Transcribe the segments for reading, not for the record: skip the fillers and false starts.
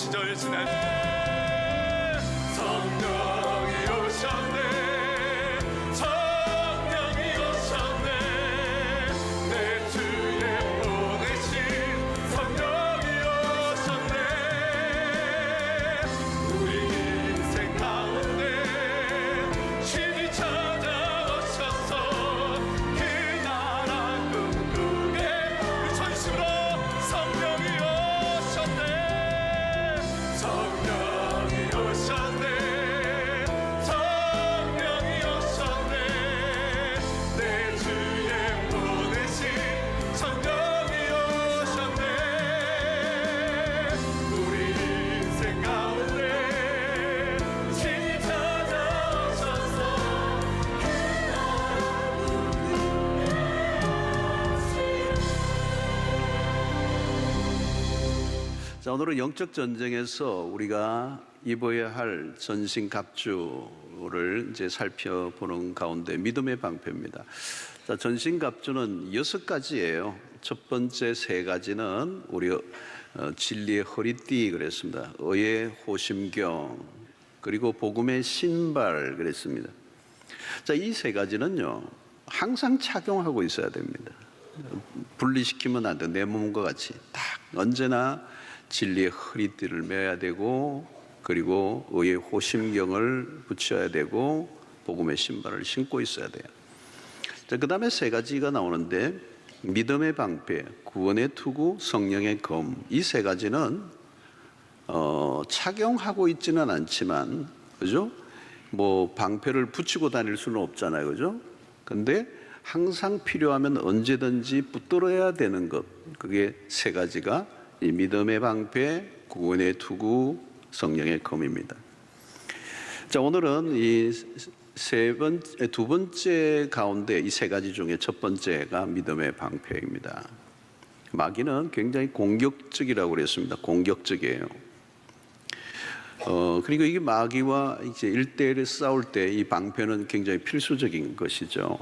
시절 지난 성령이 오셨네. 성령이 오셨네. 내 주에 보내신 성령이 오셨네. 우리 인생 가운데 신이 찾아오셔서 그 나라 꿈꾸게 그 전심으로 성령이 오셨네. 성령이 오셨네. 성령이 오셨네. 내 주에 보내신 성령이 오셨네. 우리 인생 가운데 신이 찾아오셔서 자, 오늘은 영적 전쟁에서 우리가 입어야 할 전신갑주를 이제 살펴보는 가운데 믿음의 방패입니다. 자, 전신갑주는 6가지예요. 첫 번째 3가지는 우리 진리의 허리띠 그랬습니다. 의의 호심경, 그리고 복음의 신발 그랬습니다. 자, 이 3가지는요 항상 착용하고 있어야 됩니다. 분리시키면 안 돼. 내 몸과 같이 딱 언제나 진리의 허리띠를 매야 되고, 그리고 의의 호심경을 붙여야 되고, 복음의 신발을 신고 있어야 돼요. 자, 그 다음에 3가지가 나오는데, 믿음의 방패, 구원의 투구, 성령의 검. 이 3가지는 착용하고 있지는 않지만, 그죠? 뭐 방패를 붙이고 다닐 수는 없잖아요, 그죠? 근데 항상 필요하면 언제든지 붙들어야 되는 것, 그게 3가지가 이 믿음의 방패, 구원의 투구, 성령의 검입니다. 자, 오늘은 이 두 번째 가운데 이 3가지 중에 첫 번째가 믿음의 방패입니다. 마귀는 굉장히 공격적이라고 그랬습니다. 공격적이에요. 그리고 이게 마귀와 이제 1대1에 싸울 때 이 방패는 굉장히 필수적인 것이죠.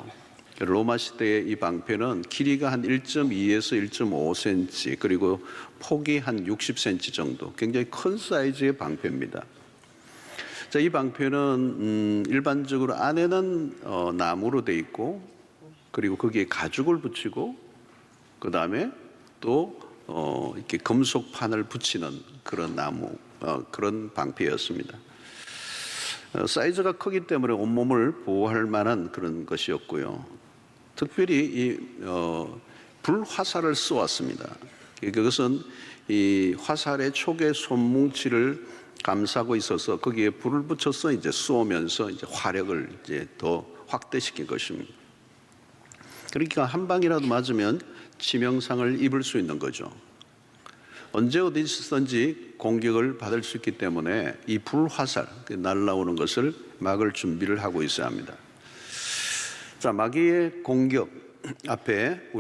로마 시대의 이 방패는 길이가 한 1.2에서 1.5cm, 그리고 폭이 한 60cm 정도, 굉장히 큰 사이즈의 방패입니다. 자, 이 방패는 일반적으로 안에는 나무로 되어 있고, 그리고 거기에 가죽을 붙이고, 그 다음에 또 이렇게 금속판을 붙이는 그런 그런 방패였습니다. 사이즈가 크기 때문에 온몸을 보호할 만한 그런 것이었고요. 특별히 이 불화살을 쏘았습니다. 그것은 이 화살의 촉의 손뭉치를 감싸고 있어서 거기에 불을 붙여서 이제 쏘면서 이제 화력을 이제 더 확대시킨 것입니다. 그러니까 한 방이라도 맞으면 치명상을 입을 수 있는 거죠. 언제 어디서든지 공격을 받을 수 있기 때문에 이 불화살, 날아오는 것을 막을 준비를 하고 있어야 합니다. 자, 마귀의 공격 앞에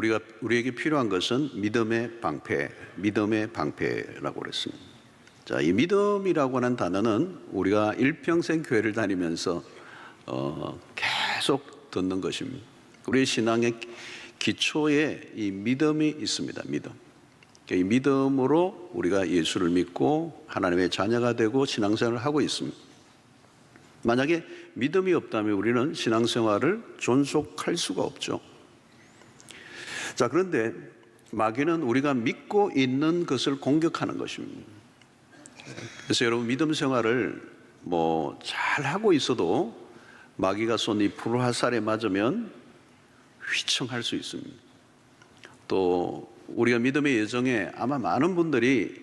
우리에게 필요한 것은 믿음의 방패, 믿음의 방패라고 그랬습니다. 자, 이 믿음이라고 하는 단어는 우리가 일평생 교회를 다니면서 계속 듣는 것입니다. 우리의 신앙의 기초에 이 믿음이 있습니다. 믿음. 이 믿음으로 우리가 예수를 믿고 하나님의 자녀가 되고 신앙생활을 하고 있습니다. 만약에 믿음이 없다면 우리는 신앙생활을 존속할 수가 없죠. 자, 그런데 마귀는 우리가 믿고 있는 것을 공격하는 것입니다. 그래서 여러분, 믿음 생활을 뭐 잘하고 있어도 마귀가 쏜 이 불화살에 맞으면 휘청할 수 있습니다. 또 우리가 믿음의 여정에 아마 많은 분들이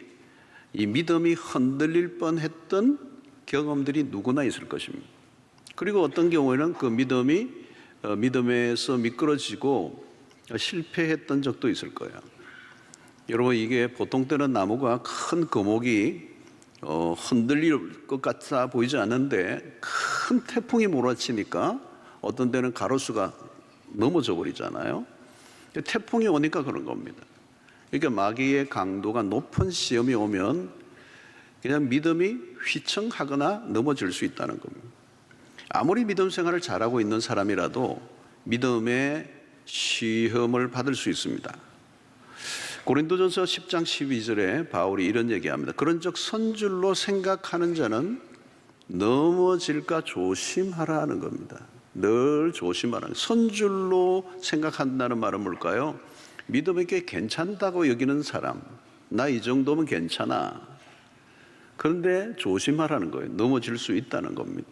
이 믿음이 흔들릴 뻔했던 경험들이 누구나 있을 것입니다. 그리고 어떤 경우에는 그 믿음에서 미끄러지고 실패했던 적도 있을 거예요. 여러분, 이게 보통 때는 나무가 큰 거목이 흔들릴 것 같아 보이지 않는데 큰 태풍이 몰아치니까 어떤 때는 가로수가 넘어져 버리잖아요. 태풍이 오니까 그런 겁니다. 그러니까 마귀의 강도가 높은 시험이 오면 그냥 믿음이 휘청하거나 넘어질 수 있다는 겁니다. 아무리 믿음 생활을 잘하고 있는 사람이라도 믿음의 시험을 받을 수 있습니다. 고린도전서 10장 12절에 바울이 이런 얘기합니다. 그런즉 선줄로 생각하는 자는 넘어질까 조심하라 하는 겁니다. 늘 조심하라. 선줄로 생각한다는 말은 뭘까요? 믿음이 꽤 괜찮다고 여기는 사람, 나 이 정도면 괜찮아. 그런데 조심하라는 거예요. 넘어질 수 있다는 겁니다.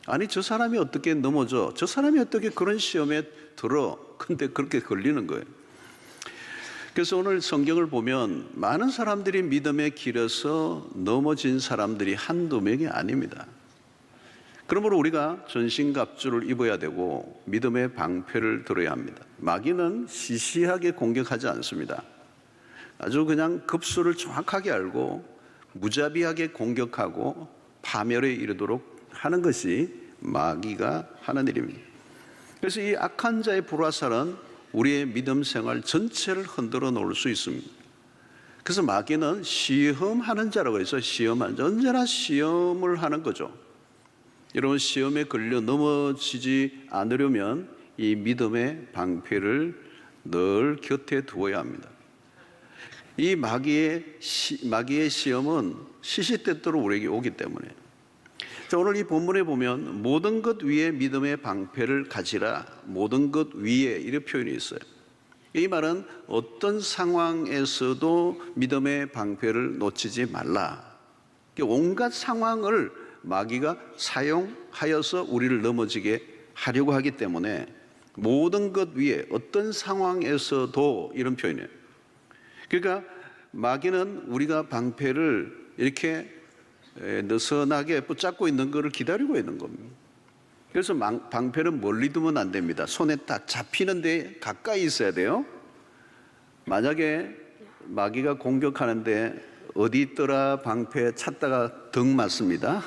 아니, 저 사람이 어떻게 넘어져? 저 사람이 어떻게 그런 시험에 들어? 근데 그렇게 걸리는 거예요. 그래서 오늘 성경을 보면 많은 사람들이 믿음의 길에서 넘어진 사람들이 한두 명이 아닙니다. 그러므로 우리가 전신갑주를 입어야 되고 믿음의 방패를 들어야 합니다. 마귀는 시시하게 공격하지 않습니다. 아주 그냥 급수를 정확하게 알고 무자비하게 공격하고 파멸에 이르도록 하는 것이 마귀가 하는 일입니다. 그래서 이 악한 자의 불화살은 우리의 믿음 생활 전체를 흔들어 놓을 수 있습니다. 그래서 마귀는 시험하는 자라고 해서 시험하는 자, 언제나 시험을 하는 거죠. 여러분, 시험에 걸려 넘어지지 않으려면 이 믿음의 방패를 늘 곁에 두어야 합니다. 이 마귀의 시험은 시시때때로 우리에게 오기 때문에. 자, 오늘 이 본문에 보면 모든 것 위에 믿음의 방패를 가지라, 모든 것 위에 이런 표현이 있어요. 이 말은 어떤 상황에서도 믿음의 방패를 놓치지 말라. 온갖 상황을 마귀가 사용하여서 우리를 넘어지게 하려고 하기 때문에 모든 것 위에 어떤 상황에서도 이런 표현이에요. 그러니까 마귀는 우리가 방패를 이렇게 느슨하게 붙잡고 있는 것을 기다리고 있는 겁니다. 그래서 방패는 멀리 두면 안 됩니다. 손에 딱 잡히는 데 가까이 있어야 돼요. 만약에 마귀가 공격하는데 어디 있더라 방패 찾다가 등 맞습니다.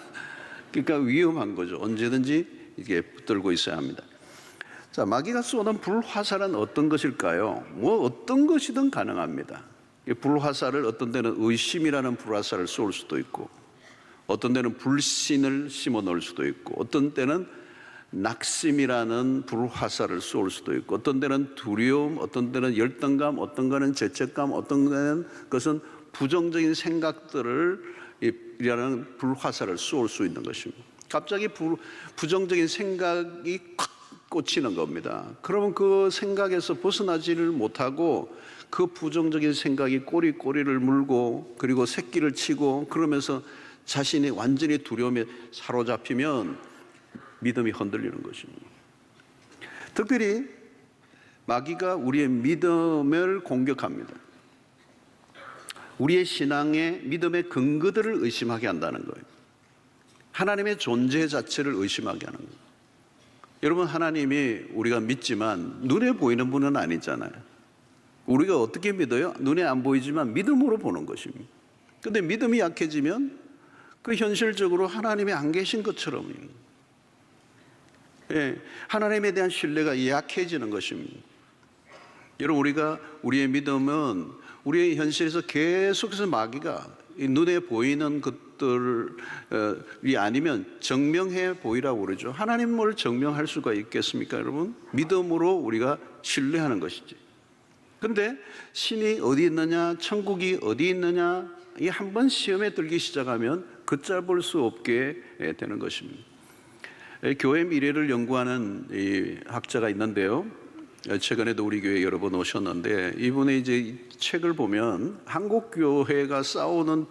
그러니까 위험한 거죠. 언제든지 이게 붙들고 있어야 합니다. 자, 마귀가 쏘는 불화살은 어떤 것일까요? 뭐 어떤 것이든 가능합니다. 이 불화살을 어떤 데는 의심이라는 불화살을 쏠 수도 있고, 어떤 데는 불신을 심어 놓을 수도 있고, 어떤 때는 낙심이라는 불화살을 쏠 수도 있고, 어떤 데는 두려움, 어떤 데는 열등감, 어떤 거는 죄책감, 어떤 데는 그것은 부정적인 생각들을 이라는 불화살을 쏠 수 있는 것입니다. 갑자기 부정적인 생각이 콱 꽂히는 겁니다. 그러면 그 생각에서 벗어나지를 못하고 그 부정적인 생각이 꼬리를 물고 그리고 새끼를 치고 그러면서 자신이 완전히 두려움에 사로잡히면 믿음이 흔들리는 것입니다. 특별히 마귀가 우리의 믿음을 공격합니다. 우리의 신앙의 믿음의 근거들을 의심하게 한다는 거예요. 하나님의 존재 자체를 의심하게 하는 거예요. 여러분, 하나님이 우리가 믿지만 눈에 보이는 분은 아니잖아요. 우리가 어떻게 믿어요? 눈에 안 보이지만 믿음으로 보는 것입니다. 그런데 믿음이 약해지면 그 현실적으로 하나님이 안 계신 것처럼 하나님에 대한 신뢰가 약해지는 것입니다. 여러분, 우리의 믿음은 우리의 현실에서 계속해서 마귀가 눈에 보이는 것들이 아니면 증명해 보이라고 그러죠. 하나님을 증명할 수가 있겠습니까, 여러분? 믿음으로 우리가 신뢰하는 것이지. 그런데 신이 어디 있느냐, 천국이 어디 있느냐, 이 한 번 시험에 들기 시작하면 걷잡을 수 없게 되는 것입니다. 교회 미래를 연구하는 이 학자가 있는데요. 최근에도 우리 교회에 여러 번 오셨는데 이분의 이제 이 책을 보면 한국 교회가 싸우는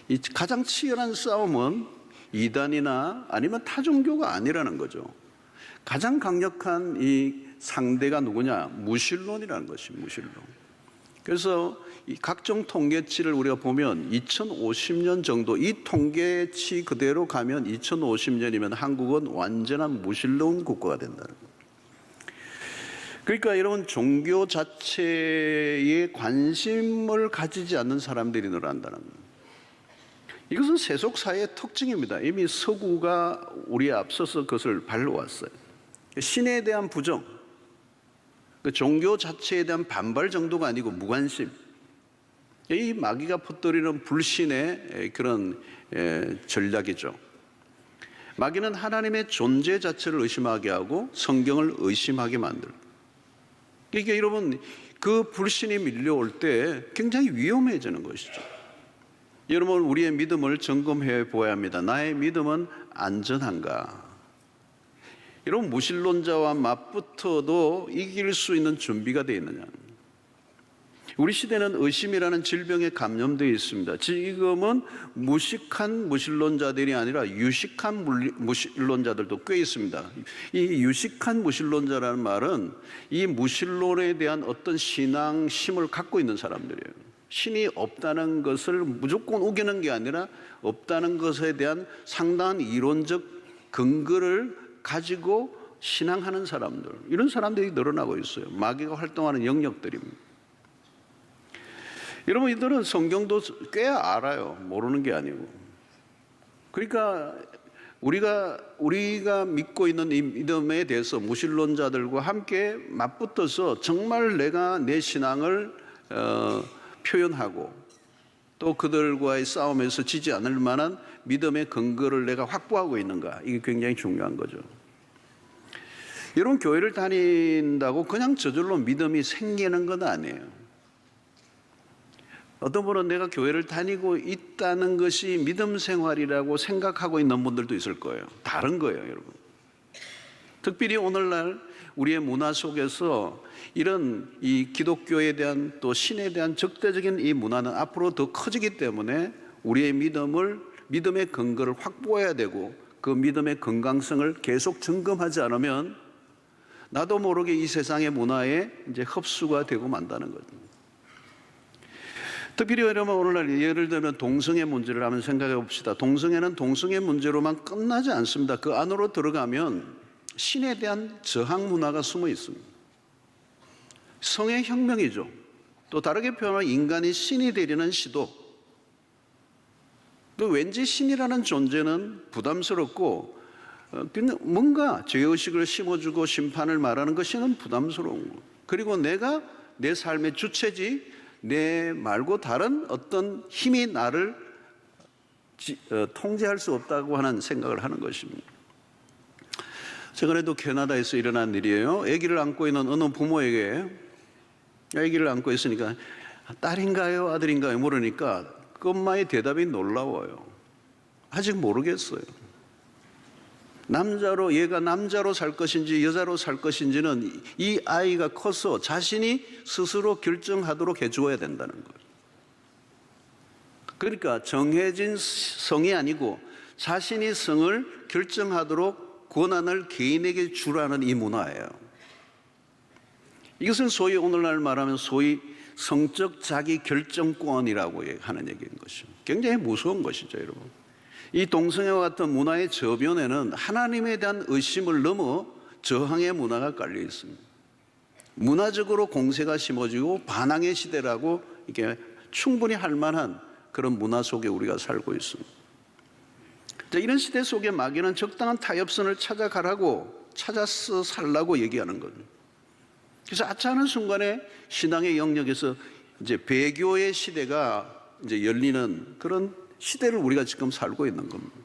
이 가장 치열한 싸움은 이단이나 아니면 타종교가 아니라는 거죠. 가장 강력한 이 상대가 누구냐? 무신론이라는 것입니다. 무신론. 그래서 이 각종 통계치를 우리가 보면 2050년 정도, 이 통계치 그대로 가면 2050년이면 한국은 완전한 무신론 국가가 된다는 거예요. 그러니까 여러분, 종교 자체에 관심을 가지지 않는 사람들이 늘어난다는 거예요. 이것은 세속사회의 특징입니다. 이미 서구가 우리에 앞서서 그것을 발로왔어요. 신에 대한 부정, 그 종교 자체에 대한 반발 정도가 아니고 무관심, 이 마귀가 퍼뜨리는 불신의 그런 전략이죠. 마귀는 하나님의 존재 자체를 의심하게 하고 성경을 의심하게 만들고, 그러니까 여러분, 그 불신이 밀려올 때 굉장히 위험해지는 것이죠. 여러분, 우리의 믿음을 점검해 보아야 합니다. 나의 믿음은 안전한가? 여러분, 무신론자와 맞붙어도 이길 수 있는 준비가 되어 있느냐? 우리 시대는 의심이라는 질병에 감염되어 있습니다. 지금은 무식한 무신론자들이 아니라 유식한 무신론자들도 꽤 있습니다. 이 유식한 무신론자라는 말은 이 무신론에 대한 어떤 신앙심을 갖고 있는 사람들이에요. 신이 없다는 것을 무조건 우기는 게 아니라 없다는 것에 대한 상당한 이론적 근거를 가지고 신앙하는 사람들, 이런 사람들이 늘어나고 있어요. 마귀가 활동하는 영역들입니다. 여러분, 이들은 성경도 꽤 알아요. 모르는 게 아니고. 그러니까 우리가 믿고 있는 이 믿음에 대해서 무신론자들과 함께 맞붙어서 정말 내가 내 신앙을 표현하고 또 그들과의 싸움에서 지지 않을 만한 믿음의 근거를 내가 확보하고 있는가, 이게 굉장히 중요한 거죠. 여러분, 교회를 다닌다고 그냥 저절로 믿음이 생기는 건 아니에요. 어떤 분은 내가 교회를 다니고 있다는 것이 믿음 생활이라고 생각하고 있는 분들도 있을 거예요. 다른 거예요, 여러분. 특별히 오늘날 우리의 문화 속에서 이런 이 기독교에 대한 또 신에 대한 적대적인 이 문화는 앞으로 더 커지기 때문에 우리의 믿음의 근거를 확보해야 되고 그 믿음의 건강성을 계속 점검하지 않으면 나도 모르게 이 세상의 문화에 이제 흡수가 되고 만다는 거죠. 특별히 여러분, 오늘날 예를 들면 동성애 문제를 한번 생각해 봅시다. 동성애는 동성애 문제로만 끝나지 않습니다. 그 안으로 들어가면 신에 대한 저항 문화가 숨어 있습니다. 성의 혁명이죠. 또 다르게 표현하면 인간이 신이 되려는 시도. 또 왠지 신이라는 존재는 부담스럽고 뭔가 죄의식을 심어주고 심판을 말하는 것이는 부담스러운 거. 그리고 내가 내 삶의 주체지 내 말고 다른 어떤 힘이 나를 통제할 수 없다고 하는 생각을 하는 것입니다. 최근에도 캐나다에서 일어난 일이에요. 아기를 안고 있는 어느 부모에게, 아기를 안고 있으니까 딸인가요 아들인가요 물으니까 그 엄마의 대답이 놀라워요. 아직 모르겠어요. 얘가 남자로 살 것인지 여자로 살 것인지는 이 아이가 커서 자신이 스스로 결정하도록 해주어야 된다는 거예요. 그러니까 정해진 성이 아니고 자신이 성을 결정하도록 권한을 개인에게 주라는 이 문화예요. 이것은 소위 오늘날 말하면 소위 성적 자기 결정권이라고 하는 얘기인 것이죠. 굉장히 무서운 것이죠, 여러분. 이 동성애와 같은 문화의 저변에는 하나님에 대한 의심을 넘어 저항의 문화가 깔려 있습니다. 문화적으로 공세가 심어지고 반항의 시대라고 이게 충분히 할 만한 그런 문화 속에 우리가 살고 있습니다. 이런 시대 속에 마귀는 적당한 타협선을 찾아서 살라고 얘기하는 거죠. 그래서 아차하는 순간에 신앙의 영역에서 이제 배교의 시대가 이제 열리는 그런 시대를 우리가 지금 살고 있는 겁니다.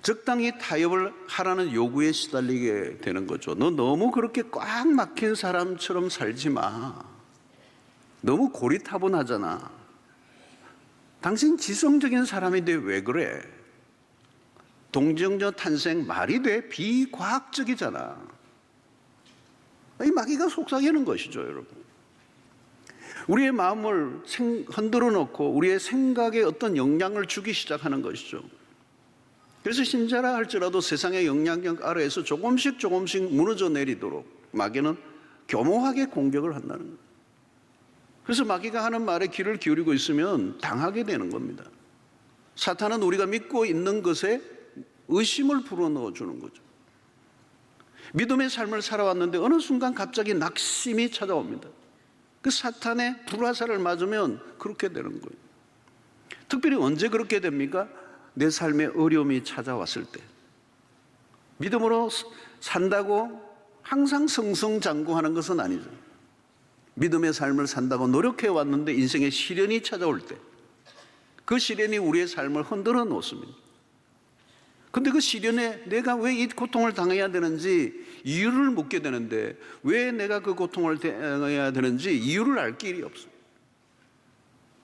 적당히 타협을 하라는 요구에 시달리게 되는 거죠. 너 너무 그렇게 꽉 막힌 사람처럼 살지 마. 너무 고리타분하잖아. 당신 지성적인 사람인데 왜 그래? 동정녀 탄생 말이 돼? 비과학적이잖아. 이 마귀가 속삭이는 것이죠, 여러분. 우리의 마음을 흔들어 놓고 우리의 생각에 어떤 영향을 주기 시작하는 것이죠. 그래서 신자라 할지라도 세상의 영향력 아래에서 조금씩 무너져 내리도록 마귀는 교묘하게 공격을 한다는 거예요. 그래서 마귀가 하는 말에 귀를 기울이고 있으면 당하게 되는 겁니다. 사탄은 우리가 믿고 있는 것에 의심을 불어넣어 주는 거죠. 믿음의 삶을 살아왔는데 어느 순간 갑자기 낙심이 찾아옵니다. 그 사탄의 불화살을 맞으면 그렇게 되는 거예요. 특별히 언제 그렇게 됩니까? 내 삶에 어려움이 찾아왔을 때. 믿음으로 산다고 항상 승승장구하는 것은 아니죠. 믿음의 삶을 산다고 노력해 왔는데 인생의 시련이 찾아올 때, 그 시련이 우리의 삶을 흔들어 놓습니다. 근데 그 시련에 내가 왜 이 고통을 당해야 되는지 이유를 묻게 되는데, 왜 내가 그 고통을 당해야 되는지 이유를 알 길이 없어요.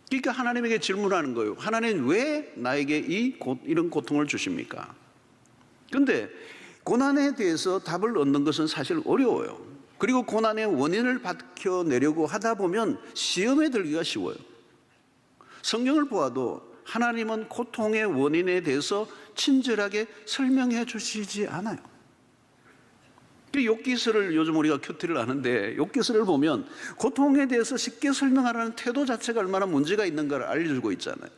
그러니까 하나님에게 질문하는 거예요. 하나님, 왜 나에게 이런 고통을 주십니까? 근데 고난에 대해서 답을 얻는 것은 사실 어려워요. 그리고 고난의 원인을 밝혀내려고 하다 보면 시험에 들기가 쉬워요. 성경을 보아도 하나님은 고통의 원인에 대해서 친절하게 설명해 주시지 않아요. 욥기서를 요즘 우리가 큐티를 하는데, 욥기서를 보면 고통에 대해서 쉽게 설명하라는 태도 자체가 얼마나 문제가 있는가를 알려주고 있잖아요.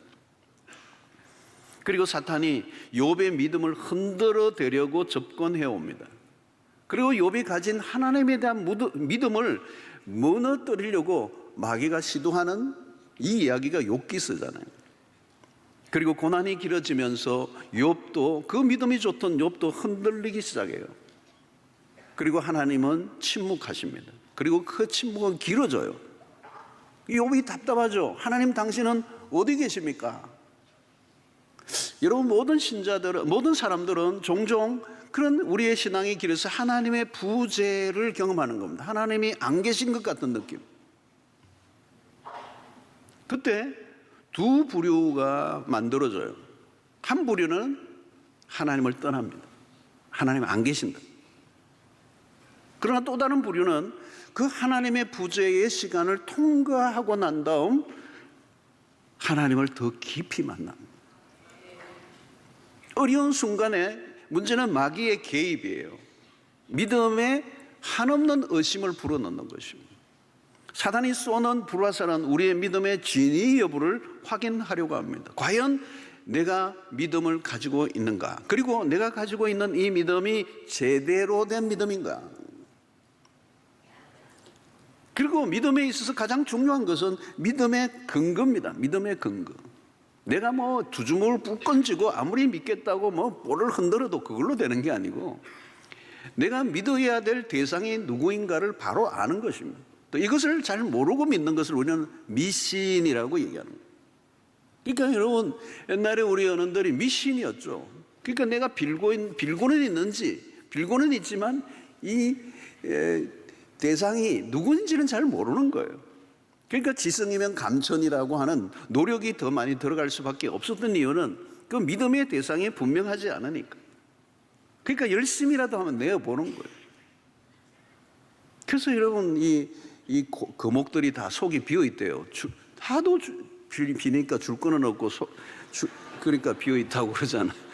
그리고 사탄이 욥의 믿음을 흔들어 대려고 접근해 옵니다. 그리고 욥이 가진 하나님에 대한 믿음을 무너뜨리려고 마귀가 시도하는 이 이야기가 욥기서잖아요. 그리고 고난이 길어지면서 욥도, 그 믿음이 좋던 욥도 흔들리기 시작해요. 그리고 하나님은 침묵하십니다. 그리고 그 침묵은 길어져요. 욥이 답답하죠. 하나님, 당신은 어디 계십니까? 여러분, 모든 사람들은 종종 그런 우리의 신앙의 길에서 하나님의 부재를 경험하는 겁니다. 하나님이 안 계신 것 같은 느낌. 그때 두 부류가 만들어져요. 한 부류는 하나님을 떠납니다. 하나님 안 계신다. 그러나 또 다른 부류는 그 하나님의 부재의 시간을 통과하고 난 다음 하나님을 더 깊이 만납니다. 어려운 순간에 문제는 마귀의 개입이에요. 믿음에 한없는 의심을 불어넣는 것입니다. 사단이 쏘는 불화살은 우리의 믿음의 진위 여부를 확인하려고 합니다. 과연 내가 믿음을 가지고 있는가? 그리고 내가 가지고 있는 이 믿음이 제대로 된 믿음인가? 그리고 믿음에 있어서 가장 중요한 것은 믿음의 근거입니다. 믿음의 근거. 내가 두 주먹을 푹 건지고 아무리 믿겠다고 볼을 흔들어도 그걸로 되는 게 아니고, 내가 믿어야 될 대상이 누구인가를 바로 아는 것입니다. 또 이것을 잘 모르고 믿는 것을 우리는 미신이라고 얘기하는 거예요. 그러니까 여러분, 옛날에 우리 어른들이 미신이었죠. 그러니까 내가 빌고는 있는지, 빌고는 있지만 이 대상이 누구인지는 잘 모르는 거예요. 그러니까 지성이면 감천이라고 하는 노력이 더 많이 들어갈 수밖에 없었던 이유는 그 믿음의 대상이 분명하지 않으니까. 그러니까 열심히라도 하면 내어보는 거예요. 그래서 여러분, 이 거목들이 다 속이 비어있대요. 하도 비니까 줄 거는 없고 그러니까 비어있다고 그러잖아요.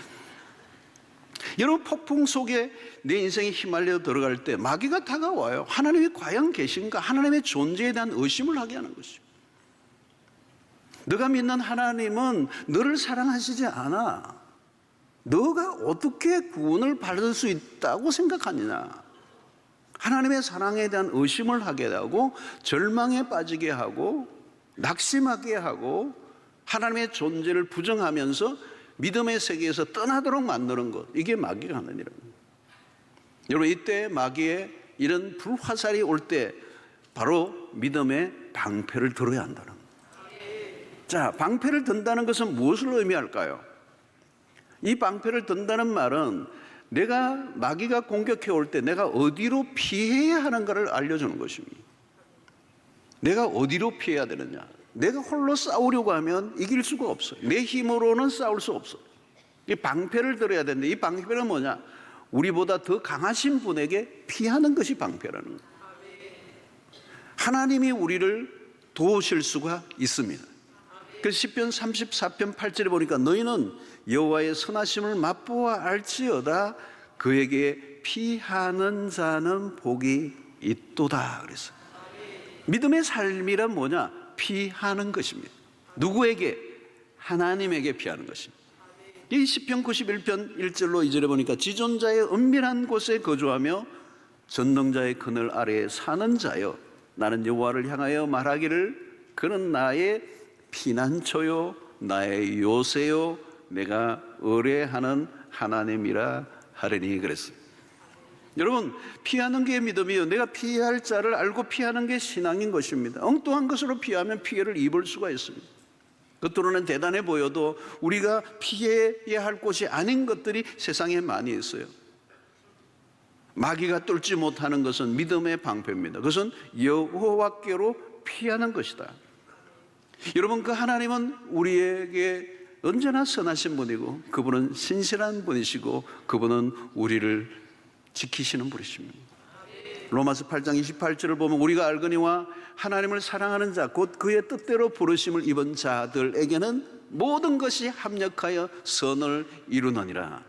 여러분, 폭풍 속에 내 인생이 휘말려 들어갈 때 마귀가 다가와요. 하나님이 과연 계신가? 하나님의 존재에 대한 의심을 하게 하는 것이죠. 너가 믿는 하나님은 너를 사랑하시지 않아. 너가 어떻게 구원을 받을 수 있다고 생각하느냐? 하나님의 사랑에 대한 의심을 하게 하고, 절망에 빠지게 하고, 낙심하게 하고, 하나님의 존재를 부정하면서 믿음의 세계에서 떠나도록 만드는 것, 이게 마귀가 하는 일입니다. 여러분, 이때 마귀의 이런 불화살이 올 때 바로 믿음의 방패를 들어야 한다는 거예요. 자, 방패를 든다는 것은 무엇을 의미할까요? 이 방패를 든다는 말은 내가 마귀가 공격해 올 때 내가 어디로 피해야 하는가를 알려주는 것입니다. 내가 어디로 피해야 되느냐? 내가 홀로 싸우려고 하면 이길 수가 없어요. 내 힘으로는 싸울 수 없어요. 이 방패를 들어야 되는데, 이 방패는 뭐냐? 우리보다 더 강하신 분에게 피하는 것이 방패라는 거예요. 하나님이 우리를 도우실 수가 있습니다. 그래서 시편 34편 8절에 보니까 너희는 여호와의 선하심을 맛보아 알지어다 그에게 피하는 자는 복이 있도다 그랬어요. 믿음의 삶이란 뭐냐? 피하는 것입니다. 누구에게? 하나님에게 피하는 것입니다. 이 시편 91편 1절로 2절에 보니까 지존자의 은밀한 곳에 거주하며 전능자의 그늘 아래에 사는 자여 나는 여호와를 향하여 말하기를 그는 나의 피난처요 나의 요새요 내가 의뢰하는 하나님이라 하리니 그랬어요. 여러분, 피하는 게 믿음이에요. 내가 피할 자를 알고 피하는 게 신앙인 것입니다. 엉뚱한 것으로 피하면 피해를 입을 수가 있습니다. 겉으로는 대단해 보여도 우리가 피해야 할 곳이 아닌 것들이 세상에 많이 있어요. 마귀가 뚫지 못하는 것은 믿음의 방패입니다. 그것은 여호와께로 피하는 것이다. 여러분, 그 하나님은 우리에게 언제나 선하신 분이고 그분은 신실한 분이시고 그분은 우리를 지키시는 분이십니다. 로마서 8장 28절을 보면 우리가 알거니와 하나님을 사랑하는 자 곧 그의 뜻대로 부르심을 입은 자들에게는 모든 것이 합력하여 선을 이루느니라.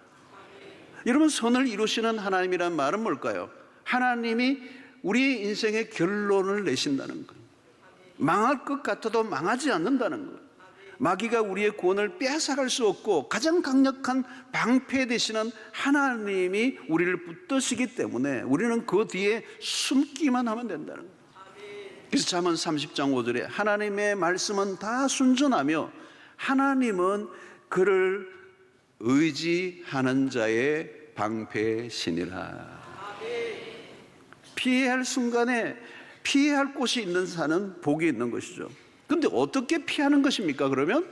여러분, 선을 이루시는 하나님이란 말은 뭘까요? 하나님이 우리 인생의 결론을 내신다는 것, 망할 것 같아도 망하지 않는다는 것, 마귀가 우리의 구원을 빼앗아갈 수 없고 가장 강력한 방패 되시는 하나님이 우리를 붙드시기 때문에 우리는 그 뒤에 숨기만 하면 된다는 거예요. 그래서 잠언 30장 5절에 하나님의 말씀은 다 순전하며 하나님은 그를 의지하는 자의 방패시니라. 피해야 할 순간에 피해야 할 곳이 있는 자는 복이 있는 것이죠. 그런데 어떻게 피하는 것입니까? 그러면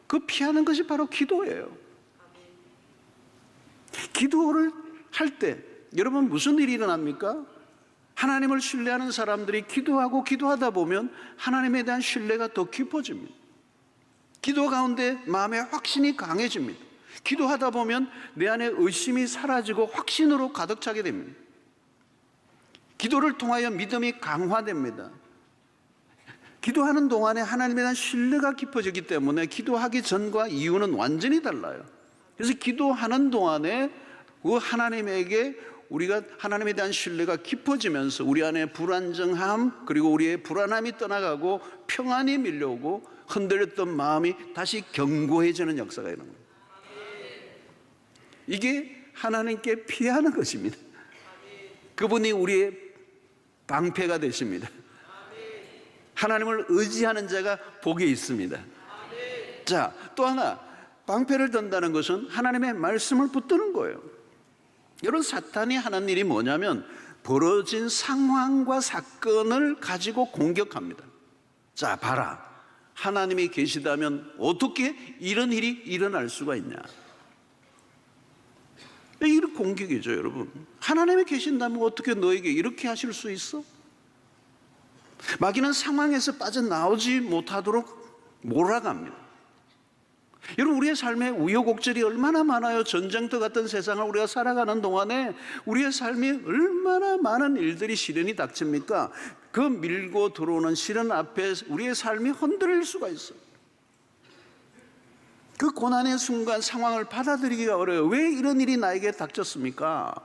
그 피하는 것이 바로 기도예요. 기도를 할 때 여러분 무슨 일이 일어납니까? 하나님을 신뢰하는 사람들이 기도하고 기도하다 보면 하나님에 대한 신뢰가 더 깊어집니다. 기도 가운데 마음의 확신이 강해집니다. 기도하다 보면 내 안에 의심이 사라지고 확신으로 가득 차게 됩니다. 기도를 통하여 믿음이 강화됩니다. 기도하는 동안에 하나님에 대한 신뢰가 깊어지기 때문에 기도하기 전과 이후는 완전히 달라요. 그래서 기도하는 동안에 그 하나님에게 우리가 하나님에 대한 신뢰가 깊어지면서 우리 안에 불안정함 그리고 우리의 불안함이 떠나가고 평안이 밀려오고 흔들렸던 마음이 다시 견고해지는 역사가 일어납니다. 이게 하나님께 피하는 것입니다. 그분이 우리의 방패가 되십니다. 하나님을 의지하는 자가 복이 있습니다. 자, 또 하나 방패를 든다는 것은 하나님의 말씀을 붙드는 거예요. 여러분, 사탄이 하는 일이 뭐냐면 벌어진 상황과 사건을 가지고 공격합니다. 자, 봐라. 하나님이 계시다면 어떻게 이런 일이 일어날 수가 있냐? 이런 공격이죠, 여러분. 하나님이 계신다면 어떻게 너에게 이렇게 하실 수 있어? 마귀는 상황에서 빠져나오지 못하도록 몰아갑니다. 여러분, 우리의 삶에 우여곡절이 얼마나 많아요. 전쟁터 같은 세상을 우리가 살아가는 동안에 우리의 삶이 얼마나 많은 일들이 시련이 닥칩니까? 그 밀고 들어오는 시련 앞에 우리의 삶이 흔들릴 수가 있어요. 그 고난의 순간 상황을 받아들이기가 어려워요. 왜 이런 일이 나에게 닥쳤습니까?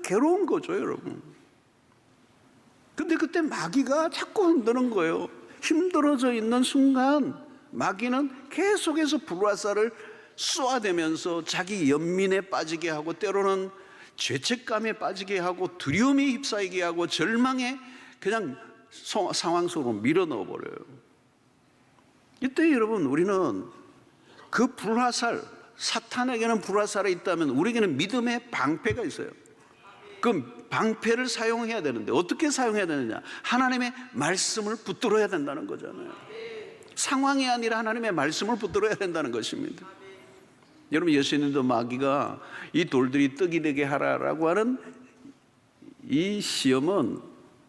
괴로운 거죠, 여러분. 근데 그때 마귀가 자꾸 흔드는 거예요. 힘들어져 있는 순간 마귀는 계속해서 불화살을 쏘아대면서 자기 연민에 빠지게 하고 때로는 죄책감에 빠지게 하고 두려움에 휩싸이게 하고 절망에 그냥 상황 속으로 밀어넣어 버려요. 이때 여러분, 우리는 그 불화살, 사탄에게는 불화살이 있다면 우리에게는 믿음의 방패가 있어요. 그 방패를 사용해야 되는데 어떻게 사용해야 되느냐? 하나님의 말씀을 붙들어야 된다는 거잖아요. 상황이 아니라 하나님의 말씀을 붙들어야 된다는 것입니다. 여러분, 예수님도 마귀가 이 돌들이 떡이 되게 하라라고 하는 이 시험은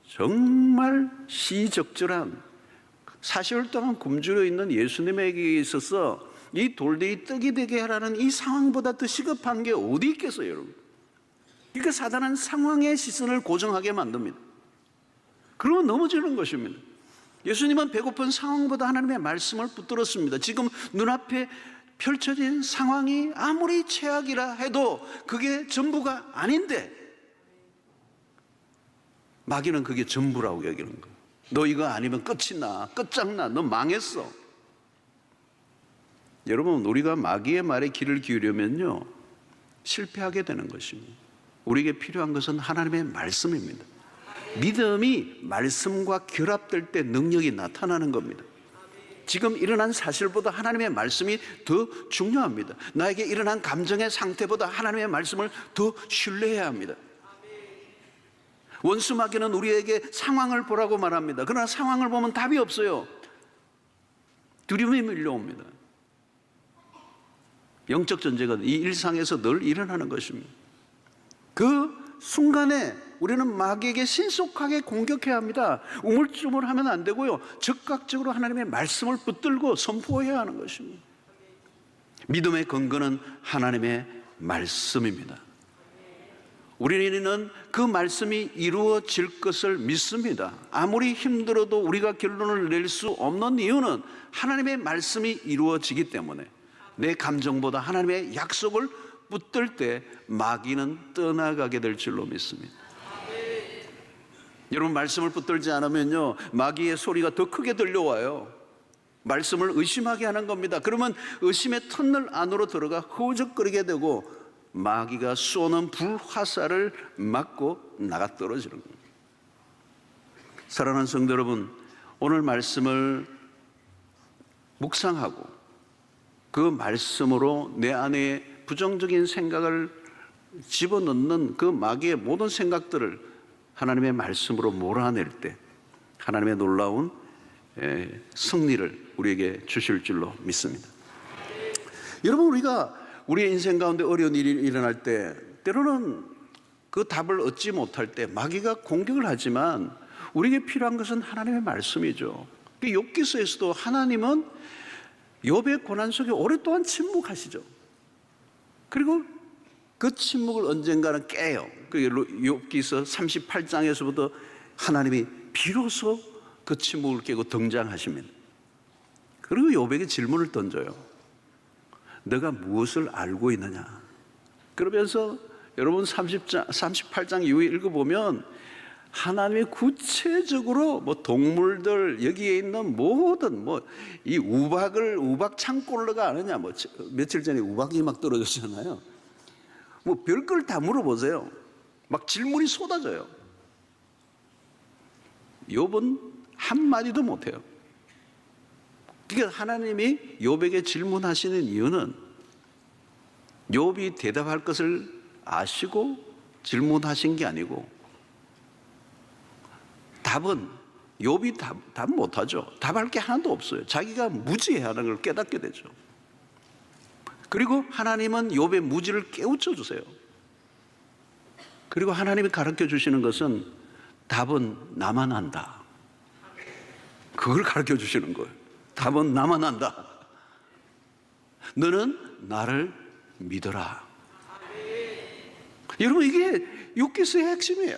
정말 시적절한 40일 동안 굶주려 있는 예수님에게 있어서 이 돌들이 떡이 되게 하라는 이 상황보다 더 시급한 게 어디 있겠어요, 여러분? 그러니까 사단은 상황의 시선을 고정하게 만듭니다. 그러면 넘어지는 것입니다. 예수님은 배고픈 상황보다 하나님의 말씀을 붙들었습니다. 지금 눈앞에 펼쳐진 상황이 아무리 최악이라 해도 그게 전부가 아닌데 마귀는 그게 전부라고 여기는 거예요. 너 이거 아니면 끝이 나, 끝장나, 너 망했어. 여러분, 우리가 마귀의 말에 귀를 기울이면요 실패하게 되는 것입니다. 우리에게 필요한 것은 하나님의 말씀입니다. 믿음이 말씀과 결합될 때 능력이 나타나는 겁니다. 지금 일어난 사실보다 하나님의 말씀이 더 중요합니다. 나에게 일어난 감정의 상태보다 하나님의 말씀을 더 신뢰해야 합니다. 원수 마귀는 우리에게 상황을 보라고 말합니다. 그러나 상황을 보면 답이 없어요. 두려움이 밀려옵니다. 영적 전쟁은 이 일상에서 늘 일어나는 것입니다. 그 순간에 우리는 마귀에게 신속하게 공격해야 합니다. 우물쭈물하면 안 되고요. 즉각적으로 하나님의 말씀을 붙들고 선포해야 하는 것입니다. 믿음의 근거는 하나님의 말씀입니다. 우리는 그 말씀이 이루어질 것을 믿습니다. 아무리 힘들어도 우리가 결론을 낼 수 없는 이유는 하나님의 말씀이 이루어지기 때문에 내 감정보다 하나님의 약속을 붙들 때 마귀는 떠나가게 될 줄로 믿습니다. 여러분, 말씀을 붙들지 않으면요, 마귀의 소리가 더 크게 들려와요. 말씀을 의심하게 하는 겁니다. 그러면 의심의 터널 안으로 들어가 허우적거리게 되고 마귀가 쏘는 불화살을 맞고 나가 떨어지는 겁니다. 사랑하는 성도 여러분, 오늘 말씀을 묵상하고 그 말씀으로 내 안에 부정적인 생각을 집어넣는 그 마귀의 모든 생각들을 하나님의 말씀으로 몰아낼 때 하나님의 놀라운 승리를 우리에게 주실 줄로 믿습니다. 여러분, 우리가 우리의 인생 가운데 어려운 일이 일어날 때 때로는 그 답을 얻지 못할 때 마귀가 공격을 하지만 우리에게 필요한 것은 하나님의 말씀이죠. 욥기서에서도 하나님은 욥의 고난 속에 오랫동안 침묵하시죠. 그리고 그 침묵을 언젠가는 깨요. 그리고 욥기서 38장에서부터 하나님이 비로소 그 침묵을 깨고 등장하십니다. 그리고 욥에게 질문을 던져요. 너가 무엇을 알고 있느냐? 그러면서 여러분 38장 이후에 읽어보면 하나님이 구체적으로 동물들 여기에 있는 모든 이 우박 창고를가 아느냐, 며칠 전에 우박이 막 떨어졌잖아요. 별걸 다 물어보세요. 막 질문이 쏟아져요. 욥은 한마디도 못해요. 그러니까 하나님이 욥에게 질문하시는 이유는 욥이 대답할 것을 아시고 질문하신 게 아니고 답은 욥이 답 못하죠. 답할 게 하나도 없어요. 자기가 무지하다는 걸 깨닫게 되죠. 그리고 하나님은 욥의 무지를 깨우쳐 주세요. 그리고 하나님이 가르쳐 주시는 것은 답은 나만 안다. 그걸 가르쳐 주시는 거예요. 답은 나만 안다. 너는 나를 믿어라. 여러분, 이게 욥기서의 핵심이에요.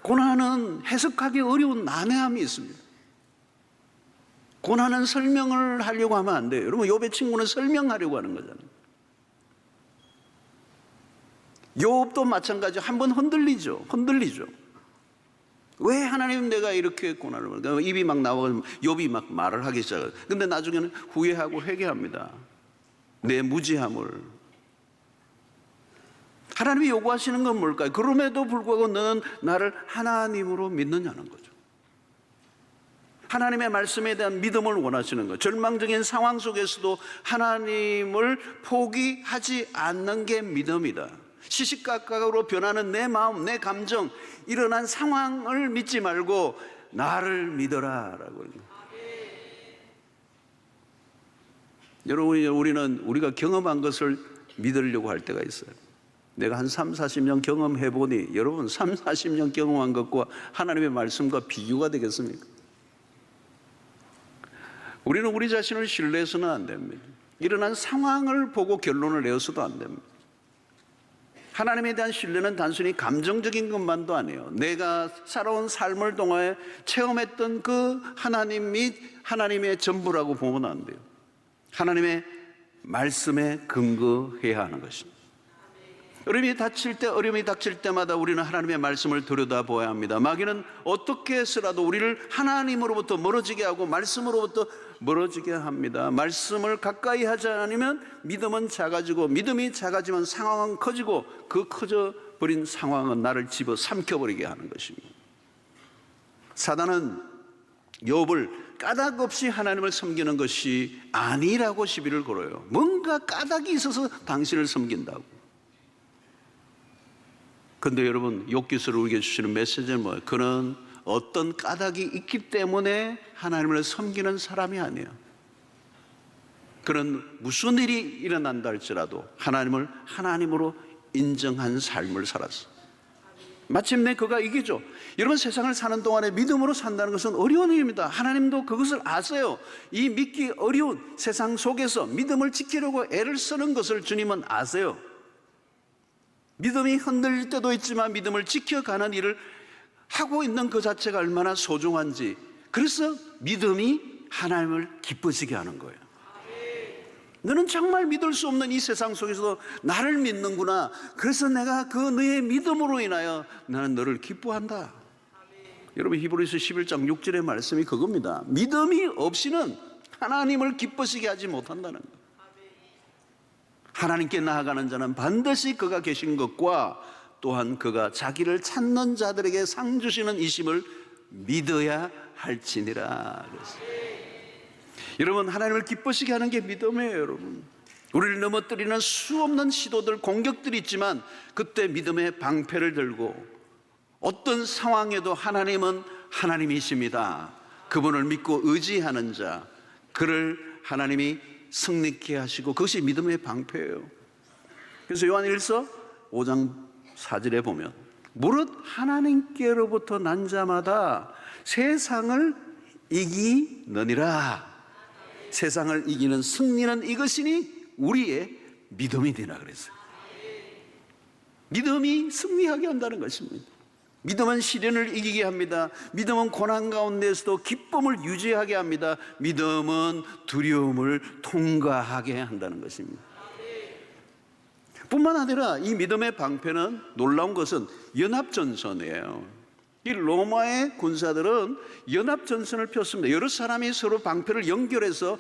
고난은 해석하기 어려운 난해함이 있습니다. 고난은 설명을 하려고 하면 안 돼요. 여러분, 욥의 친구는 설명하려고 하는 거잖아요. 욥도 마찬가지로 한번 흔들리죠. 왜 하나님 내가 이렇게 고난을 받을까? 입이 막 나와서 욥이 막 말을 하기 시작해요. 근데 나중에는 후회하고 회개합니다. 내 무지함을. 하나님이 요구하시는 건 뭘까요? 그럼에도 불구하고 너는 나를 하나님으로 믿느냐는 거죠. 하나님의 말씀에 대한 믿음을 원하시는 거예요. 절망적인 상황 속에서도 하나님을 포기하지 않는 게 믿음이다. 시시각각으로 변하는 내 마음, 내 감정, 일어난 상황을 믿지 말고 나를 믿어라라고. 여러분, 우리가 경험한 것을 믿으려고 할 때가 있어요. 내가 한 3, 40년 경험해 보니 여러분 3, 40년 경험한 것과 하나님의 말씀과 비교가 되겠습니까? 우리는 우리 자신을 신뢰해서는 안 됩니다. 일어난 상황을 보고 결론을 내어서도 안 됩니다. 하나님에 대한 신뢰는 단순히 감정적인 것만도 아니에요. 내가 살아온 삶을 통해 체험했던 그 하나님이 하나님의 전부라고 보면 안 돼요. 하나님의 말씀에 근거해야 하는 것입니다. 어려움이 닥칠 때마다 우리는 하나님의 말씀을 들여다보아야 합니다. 마귀는 어떻게 해서라도 우리를 하나님으로부터 멀어지게 하고 말씀으로부터 멀어지게 합니다. 말씀을 가까이 하지 않으면 믿음은 작아지고, 믿음이 작아지면 상황은 커지고, 그 커져버린 상황은 나를 집어 삼켜버리게 하는 것입니다. 사단은 욥을 까닭 없이 하나님을 섬기는 것이 아니라고 시비를 걸어요. 뭔가 까닭이 있어서 당신을 섬긴다고. 그런데 여러분, 욥기서를 우리에게 주시는 메시지는 뭐예요? 그는 어떤 까닭이 있기 때문에 하나님을 섬기는 사람이 아니에요. 그런 무슨 일이 일어난다 할지라도 하나님을 하나님으로 인정한 삶을 살았어. 마침내 그가 이기죠. 여러분, 세상을 사는 동안에 믿음으로 산다는 것은 어려운 일입니다. 하나님도 그것을 아세요. 이 믿기 어려운 세상 속에서 믿음을 지키려고 애를 쓰는 것을 주님은 아세요. 믿음이 흔들릴 때도 있지만 믿음을 지켜가는 일을 하고 있는 그 자체가 얼마나 소중한지, 그래서 믿음이 하나님을 기쁘시게 하는 거예요. 너는 정말 믿을 수 없는 이 세상 속에서도 나를 믿는구나. 그래서 내가 그 너의 믿음으로 인하여 나는 너를 기뻐한다. 여러분, 히브리서 11장 6절의 말씀이 그겁니다. 믿음이 없이는 하나님을 기쁘시게 하지 못한다는 거예요. 하나님께 나아가는 자는 반드시 그가 계신 것과 또한 그가 자기를 찾는 자들에게 상 주시는 이심을 믿어야 할지니라. 여러분, 하나님을 기쁘시게 하는 게 믿음이에요. 여러분, 우리를 넘어뜨리는 수없는 시도들, 공격들이 있지만 그때 믿음의 방패를 들고 어떤 상황에도 하나님은 하나님이십니다. 그분을 믿고 의지하는 자, 그를 하나님이 승리케 하시고, 그것이 믿음의 방패예요. 그래서 요한일서 5장 4절에 보면 무릇 하나님께로부터 난 자마다 세상을 이기느니라. 세상을 이기는 승리는 이것이니 우리의 믿음이 되나 그랬어요. 믿음이 승리하게 한다는 것입니다. 믿음은 시련을 이기게 합니다. 믿음은 고난 가운데서도 기쁨을 유지하게 합니다. 믿음은 두려움을 통과하게 한다는 것입니다. 뿐만 아니라 이 믿음의 방패는, 놀라운 것은 연합전선이에요. 이 로마의 군사들은 연합전선을 폈습니다. 여러 사람이 서로 방패를 연결해서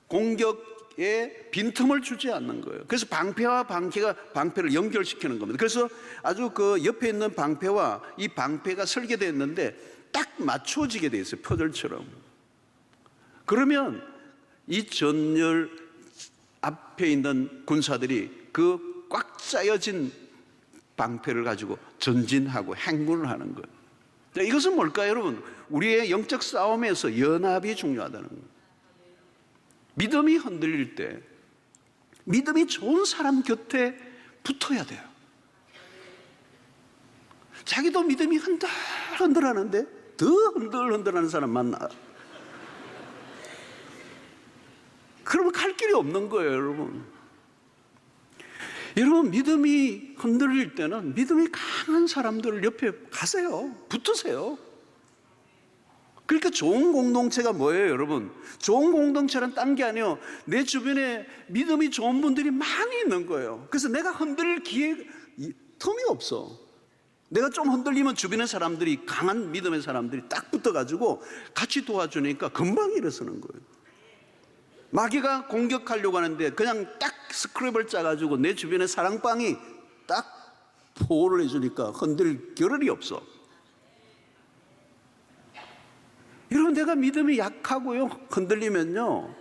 공격에 빈틈을 주지 않는 거예요. 그래서 방패와 방패를 연결시키는 겁니다. 그래서 아주 그 옆에 있는 방패와 이 방패가 설계되어 있는데 딱 맞춰지게 되어 있어요. 퍼즐처럼. 그러면 이 전열 앞에 있는 군사들이 그 꽉 짜여진 방패를 가지고 전진하고 행군을 하는 거예요. 자, 이것은 뭘까요, 여러분? 우리의 영적 싸움에서 연합이 중요하다는 거예요. 믿음이 흔들릴 때 믿음이 좋은 사람 곁에 붙어야 돼요. 자기도 믿음이 흔들하는데 더 흔들하는 사람 만나. 그러면 갈 길이 없는 거예요, 여러분. 여러분, 믿음이 흔들릴 때는 믿음이 강한 사람들 옆에 가세요. 붙으세요. 그러니까 좋은 공동체가 뭐예요, 여러분? 좋은 공동체는 딴 게 아니에요. 내 주변에 믿음이 좋은 분들이 많이 있는 거예요. 그래서 내가 흔들릴 틈이 없어. 내가 좀 흔들리면 주변의 사람들이, 강한 믿음의 사람들이 딱 붙어가지고 같이 도와주니까 금방 일어서는 거예요. 마귀가 공격하려고 하는데 그냥 딱 스크랩을 짜가지고 내 주변에 사랑방이 딱 보호를 해주니까 흔들 겨를이 없어. 여러분, 내가 믿음이 약하고요, 흔들리면요,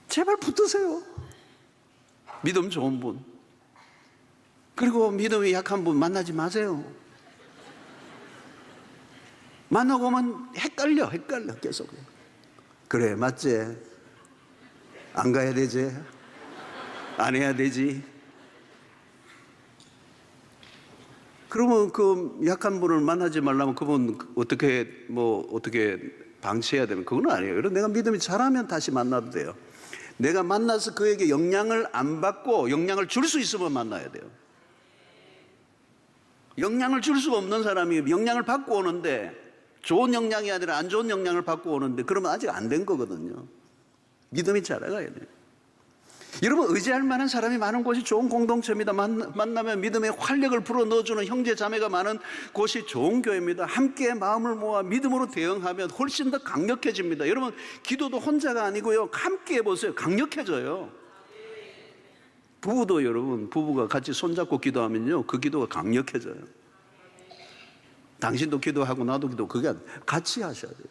제발 붙으세요. 믿음 좋은 분. 그리고 믿음이 약한 분 만나지 마세요. 만나고 오면 헷갈려 계속. 그래, 맞지? 안 가야 되지? 안 해야 되지? 그러면 그 약한 분을 만나지 말라면 그분 어떻게 방치해야 되면 그건 아니에요. 그래서 내가 믿음이 잘하면 다시 만나도 돼요. 내가 만나서 그에게 영향을 안 받고 영향을 줄 수 있으면 만나야 돼요. 영향을 줄 수가 없는 사람이 영향을 받고 오는데, 좋은 영향이 아니라 안 좋은 영향을 받고 오는데, 그러면 아직 안 된 거거든요. 믿음이 자라가야 돼요. 여러분, 의지할 만한 사람이 많은 곳이 좋은 공동체입니다. 만나면 믿음의 활력을 불어넣어주는 형제 자매가 많은 곳이 좋은 교회입니다. 함께 마음을 모아 믿음으로 대응하면 훨씬 더 강력해집니다. 여러분, 기도도 혼자가 아니고요, 함께 해보세요. 강력해져요. 부부도, 여러분, 부부가 같이 손잡고 기도하면요, 그 기도가 강력해져요. 당신도 기도하고 나도 기도, 그게 같이 하셔야 돼요.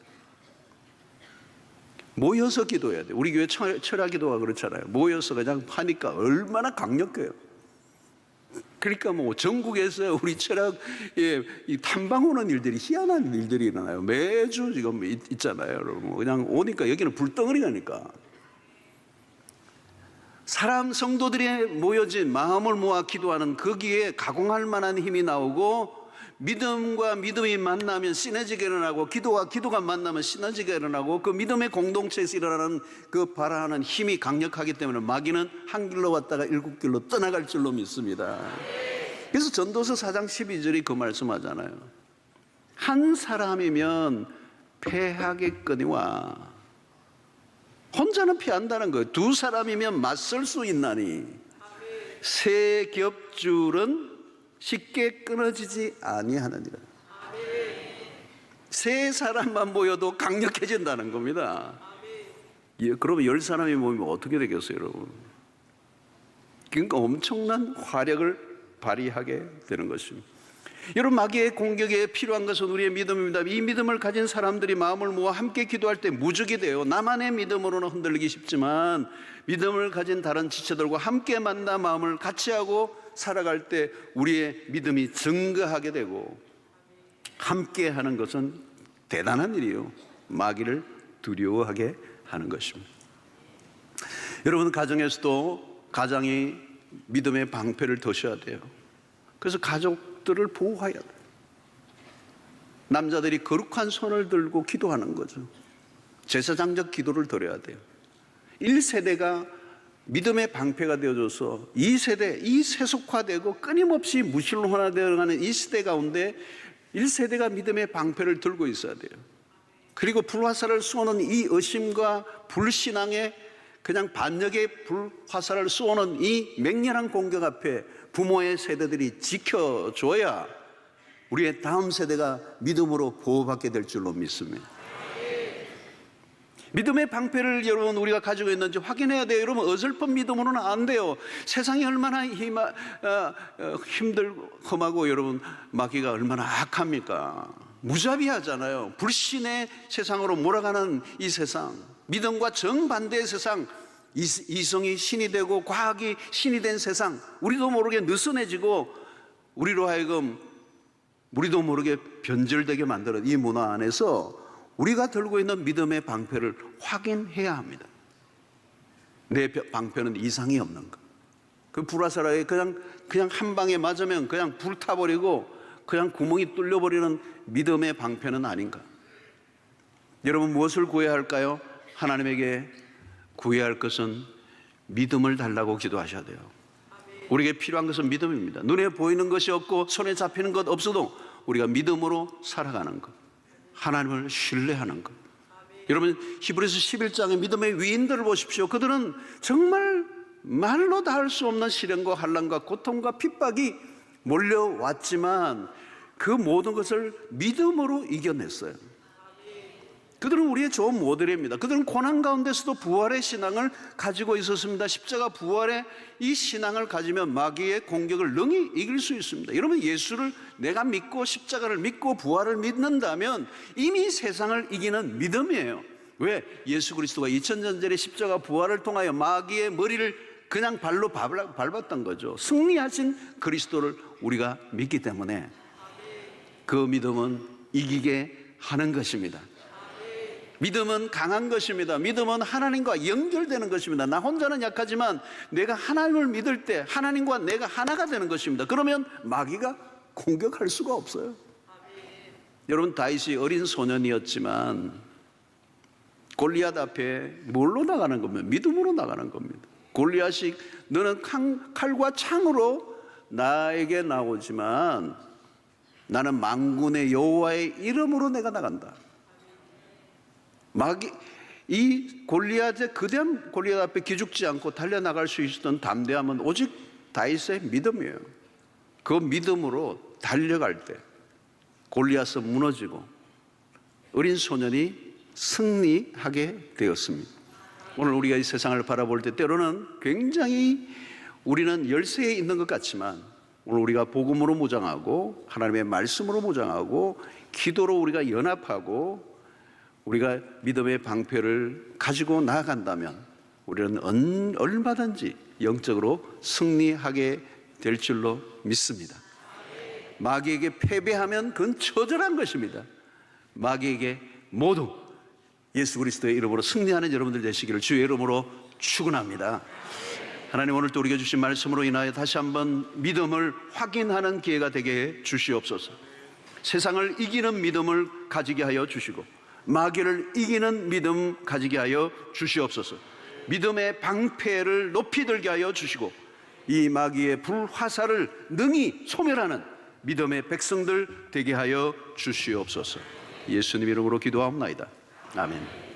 모여서 기도해야 돼요. 우리 교회 철야 기도가 그렇잖아요. 모여서 그냥 하니까 얼마나 강력해요. 그러니까 뭐 전국에서 우리 철학에 이 탐방 오는 일들이 희한한 일들이 일어나요. 매주 지금 있잖아요, 여러분. 그냥 오니까 여기는 불덩어리가니까. 사람 성도들이 모여진 마음을 모아 기도하는 거기에 가공할 만한 힘이 나오고, 믿음과 믿음이 만나면 시너지가 일어나고, 기도와 기도가 만나면 시너지가 일어나고, 그 믿음의 공동체에서 일어나는 그 발화하는 힘이 강력하기 때문에 마귀는 한 길로 왔다가 일곱 길로 떠나갈 줄로 믿습니다. 그래서 전도서 4장 12절이 그 말씀하잖아요. 한 사람이면 패하겠거니와, 혼자는 피한다는 거예요. 두 사람이면 맞설 수 있나니 세 겹줄은 쉽게 끊어지지 아니하느니라. 세 사람만 모여도 강력해진다는 겁니다. 예, 그러면 10사람이 모이면 어떻게 되겠어요, 여러분? 그러니까 엄청난 화력을 발휘하게 되는 것입니다. 여러분, 마귀의 공격에 필요한 것은 우리의 믿음입니다. 이 믿음을 가진 사람들이 마음을 모아 함께 기도할 때 무적이 돼요. 나만의 믿음으로는 흔들리기 쉽지만 믿음을 가진 다른 지체들과 함께 만나 마음을 같이 하고 살아갈 때 우리의 믿음이 증거하게 되고, 함께 하는 것은 대단한 일이에요. 마귀를 두려워하게 하는 것입니다. 여러분, 가정에서도 가장이 믿음의 방패를 드셔야 돼요. 그래서 가족들을 보호해야 돼요. 남자들이 거룩한 손을 들고 기도하는 거죠. 제사장적 기도를 드려야 돼요. 1세대가 믿음의 방패가 되어줘서 2세대, 이 세속화되고 끊임없이 무신론화되어가는 이 시대 가운데 1세대가 믿음의 방패를 들고 있어야 돼요. 그리고 불화살을 쏘는 이 의심과 불신앙에 그냥 반역의 불화살을 쏘는 이 맹렬한 공격 앞에 부모의 세대들이 지켜줘야 우리의 다음 세대가 믿음으로 보호받게 될 줄로 믿습니다. 믿음의 방패를 여러분 우리가 가지고 있는지 확인해야 돼요. 여러분, 어설픈 믿음으로는 안 돼요. 세상이 얼마나 힘들고 험하고 여러분 마귀가 얼마나 악합니까? 무자비하잖아요. 불신의 세상으로 몰아가는 이 세상, 믿음과 정반대의 세상, 이성이 신이 되고 과학이 신이 된 세상, 우리도 모르게 느슨해지고 우리로 하여금 우리도 모르게 변절되게 만드는 이 문화 안에서 우리가 들고 있는 믿음의 방패를 확인해야 합니다. 내 방패는 이상이 없는가? 그 불화살에 그냥 한 방에 맞으면 그냥 불타버리고 그냥 구멍이 뚫려버리는 믿음의 방패는 아닌가? 여러분, 무엇을 구해야 할까요? 하나님에게 구해야 할 것은 믿음을 달라고 기도하셔야 돼요. 우리에게 필요한 것은 믿음입니다. 눈에 보이는 것이 없고 손에 잡히는 것 없어도 우리가 믿음으로 살아가는 것, 하나님을 신뢰하는 것. 여러분, 히브리서 11장의 믿음의 위인들을 보십시오. 그들은 정말 말로 다 할 수 없는 시련과 환난과 고통과 핍박이 몰려왔지만 그 모든 것을 믿음으로 이겨냈어요. 그들은 우리의 좋은 모델입니다. 그들은 고난 가운데서도 부활의 신앙을 가지고 있었습니다. 십자가 부활의 이 신앙을 가지면 마귀의 공격을 능히 이길 수 있습니다. 여러분, 예수를 내가 믿고 십자가를 믿고 부활을 믿는다면 이미 세상을 이기는 믿음이에요. 왜? 예수 그리스도가 2000년 전에 십자가 부활을 통하여 마귀의 머리를 그냥 발로 밟았던 거죠. 승리하신 그리스도를 우리가 믿기 때문에 그 믿음은 이기게 하는 것입니다. 믿음은 강한 것입니다. 믿음은 하나님과 연결되는 것입니다. 나 혼자는 약하지만 내가 하나님을 믿을 때 하나님과 내가 하나가 되는 것입니다. 그러면 마귀가 공격할 수가 없어요. 여러분, 다윗이 어린 소년이었지만 골리앗 앞에 뭘로 나가는 겁니까? 믿음으로 나가는 겁니다. 골리앗이 너는 칼과 창으로 나에게 나오지만 나는 만군의 여호와의 이름으로 내가 나간다. 마귀, 이 골리앗의 거대한 골리앗 앞에 기죽지 않고 달려나갈 수 있었던 담대함은 오직 다윗의 믿음이에요. 그 믿음으로 달려갈 때 골리앗은 무너지고 어린 소년이 승리하게 되었습니다. 오늘 우리가 이 세상을 바라볼 때 때로는 굉장히 우리는 열세에 있는 것 같지만 오늘 우리가 복음으로 무장하고 하나님의 말씀으로 무장하고 기도로 우리가 연합하고 우리가 믿음의 방패를 가지고 나아간다면 우리는 얼마든지 영적으로 승리하게 될 줄로 믿습니다. 마귀에게 패배하면 그건 처절한 것입니다. 마귀에게 모두 예수 그리스도의 이름으로 승리하는 여러분들 되시기를 주의 이름으로 축원합니다. 하나님, 오늘 또 우리에게 주신 말씀으로 인하여 다시 한번 믿음을 확인하는 기회가 되게 해 주시옵소서. 세상을 이기는 믿음을 가지게 하여 주시고 마귀를 이기는 믿음 가지게 하여 주시옵소서. 믿음의 방패를 높이 들게 하여 주시고 이 마귀의 불화살을 능히 소멸하는 믿음의 백성들 되게 하여 주시옵소서. 예수님 이름으로 기도하옵나이다. 아멘.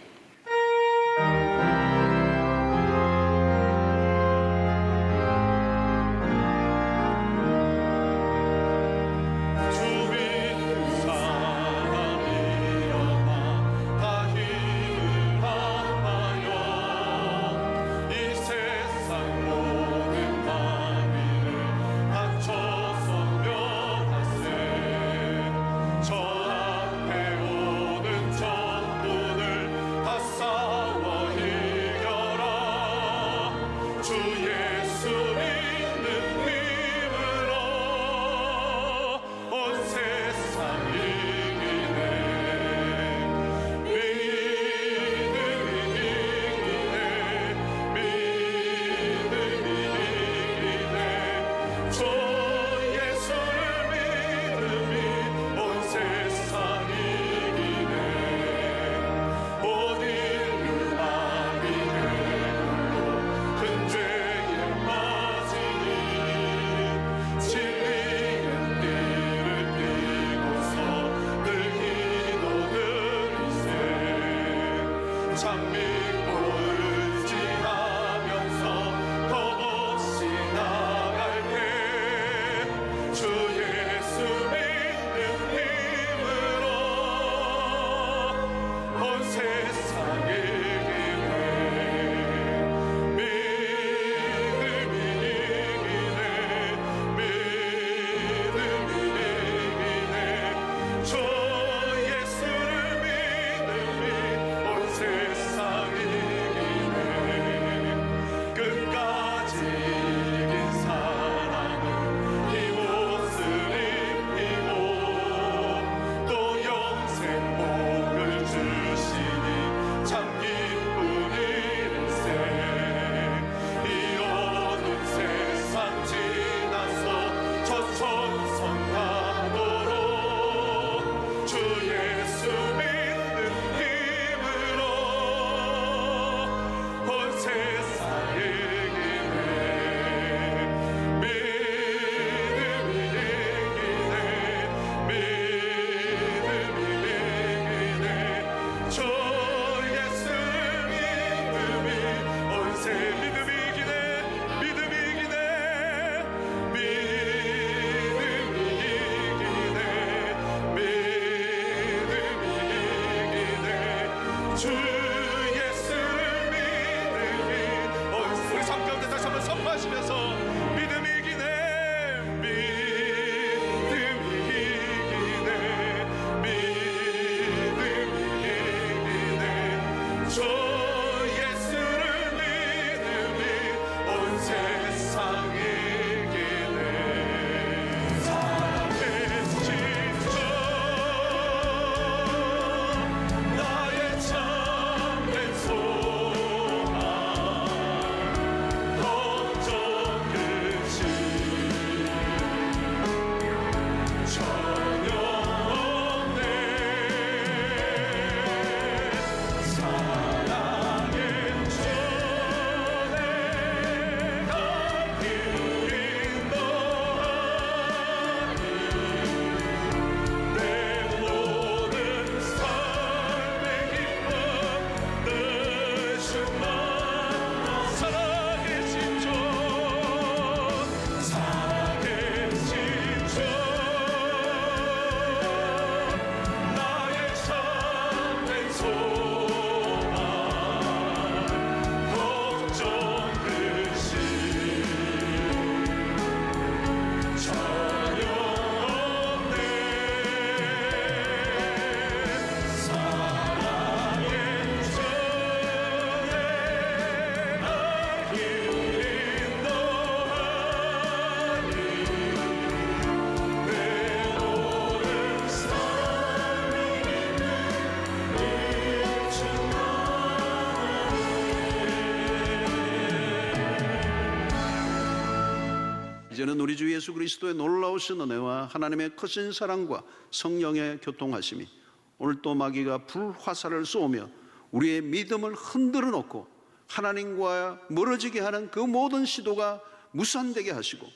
이제는 우리 주 예수 그리스도의 놀라우신 은혜와 하나님의 크신 사랑과 성령의 교통하심이 오늘 또 마귀가 불화살을 쏘며 우리의 믿음을 흔들어 놓고 하나님과 멀어지게 하는 그 모든 시도가 무산되게 하시고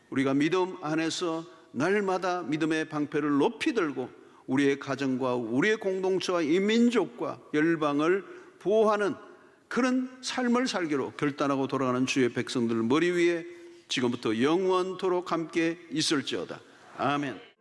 우리가 믿음 안에서 날마다 믿음의 방패를 높이 들고 우리의 가정과 우리의 공동체와 이 민족과 열방을 보호하는 그런 삶을 살기로 결단하고 돌아가는 주의 백성들 머리 위에 지금부터 영원토록 함께 있을지어다. 아멘.